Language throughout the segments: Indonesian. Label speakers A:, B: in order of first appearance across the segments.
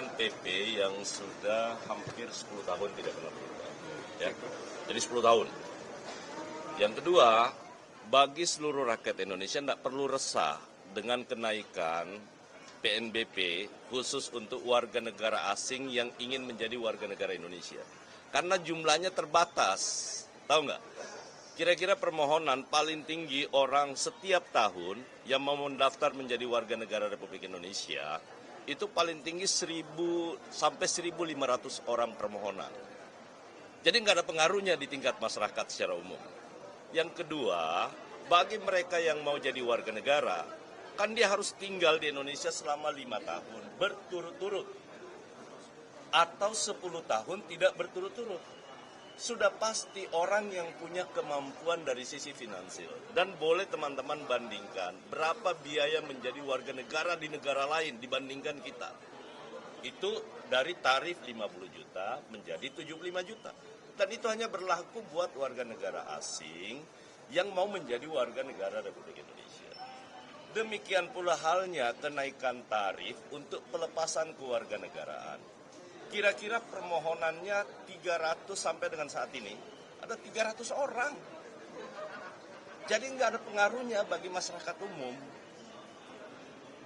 A: menerapkan PP yang sudah hampir 10 tahun tidak pernah berubah. Ya. Jadi 10 tahun. Yang kedua, bagi seluruh rakyat Indonesia tidak perlu resah dengan kenaikan PNBP khusus untuk warga negara asing yang ingin menjadi warga negara Indonesia. Karena jumlahnya terbatas. Tahu nggak? Kira-kira permohonan paling tinggi orang setiap tahun yang mau mendaftar menjadi warga negara Republik Indonesia itu paling tinggi 1.000 sampai 1.500 orang permohonan. Jadi nggak ada pengaruhnya di tingkat masyarakat secara umum. Yang kedua, bagi mereka yang mau jadi warga negara, kan dia harus tinggal di Indonesia selama 5 tahun berturut-turut. Atau 10 tahun tidak berturut-turut. Sudah pasti orang yang punya kemampuan dari sisi finansial. Dan boleh teman-teman bandingkan berapa biaya menjadi warga negara di negara lain dibandingkan kita. Itu dari tarif 50 juta menjadi 75 juta. Dan itu hanya berlaku buat warga negara asing yang mau menjadi warga negara Republik Indonesia. Demikian pula halnya kenaikan tarif untuk pelepasan kewarganegaraan. Kira-kira permohonannya 300 sampai dengan saat ini, ada 300 orang. Jadi nggak ada pengaruhnya bagi masyarakat umum.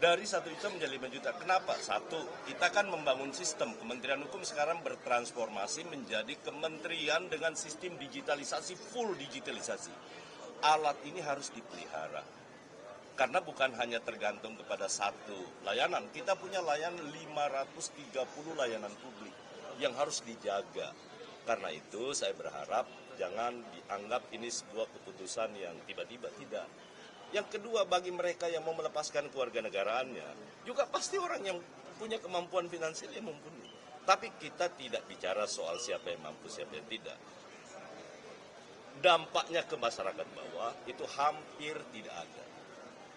A: Dari 1 juta menjadi 5 juta. Kenapa? Satu, kita kan membangun sistem. Kementerian Hukum sekarang bertransformasi menjadi kementerian dengan sistem digitalisasi, full digitalisasi. Alat ini harus dipelihara. Karena bukan hanya tergantung kepada satu layanan. Kita punya layanan 530 layanan publik yang harus dijaga. Karena itu saya berharap jangan dianggap ini sebuah keputusan yang tiba-tiba, tidak. Yang kedua, bagi mereka yang mau melepaskan kewarganegaraannya, juga pasti orang yang punya kemampuan finansial yang mumpuni. Tapi kita tidak bicara soal siapa yang mampu, siapa yang tidak. Dampaknya ke masyarakat bawah itu hampir tidak ada.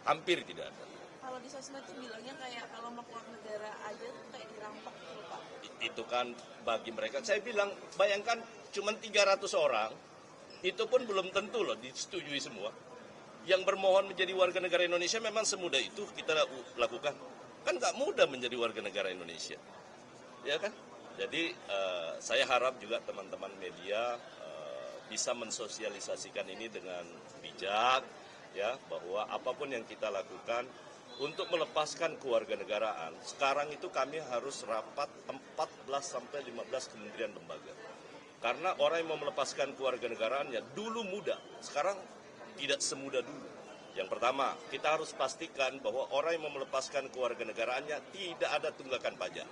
A: Hampir tidak ada.
B: Kalau di sosmed itu bilangnya kayak kalau mau keluar negara aja tuh kayak dirampok gitu Pak.
A: Itu kan bagi mereka, saya bilang bayangkan cuma 300 orang, itu pun belum tentu loh disetujui semua. Yang bermohon menjadi warga negara Indonesia memang semudah itu kita lakukan. Kan nggak mudah menjadi warga negara Indonesia. Ya kan? Jadi saya harap juga teman-teman media bisa mensosialisasikan ini dengan bijak, ya, bahwa apapun yang kita lakukan untuk melepaskan kewarganegaraan, sekarang itu kami harus rapat 14 sampai 15 kementerian lembaga. Karena orang yang mau melepaskan kewarganegaraannya dulu mudah, sekarang tidak semudah dulu. Yang pertama, kita harus pastikan bahwa orang yang mau melepaskan kewarganegaraannya tidak ada tunggakan pajak.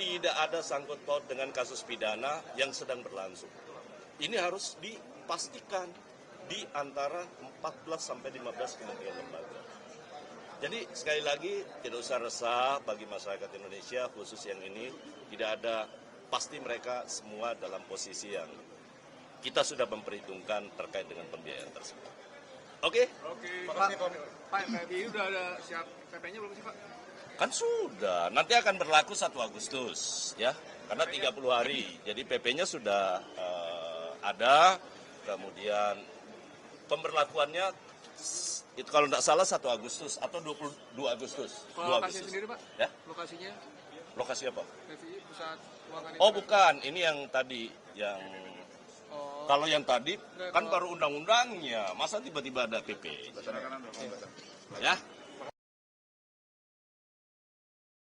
A: Tidak ada sangkut paut dengan kasus pidana yang sedang berlangsung. Ini harus dipastikan di antara 14 sampai 15 kementerian lembaga. Jadi sekali lagi tidak usah resah bagi masyarakat Indonesia khusus yang ini, tidak ada, pasti mereka semua dalam posisi yang kita sudah memperhitungkan terkait dengan pembiayaan tersebut. Oke?
C: Pak, PBI udah ada siap PP-nya belum sih Pak?
A: Kan sudah, nanti akan berlaku 1 Agustus ya, karena 30 hari. Jadi PP-nya sudah ada, kemudian pemberlakuannya itu kalau tidak salah 1 Agustus atau 22 Agustus.
C: Kalau lokasinya sendiri Pak?
A: Ya?
C: Lokasinya?
A: Lokasi apa?
C: PBI Pusat Keuangan
A: Oh bukan, ini yang tadi, yang kalau yang tadi kan baru undang-undangnya, masa tiba-tiba ada PP? Ya?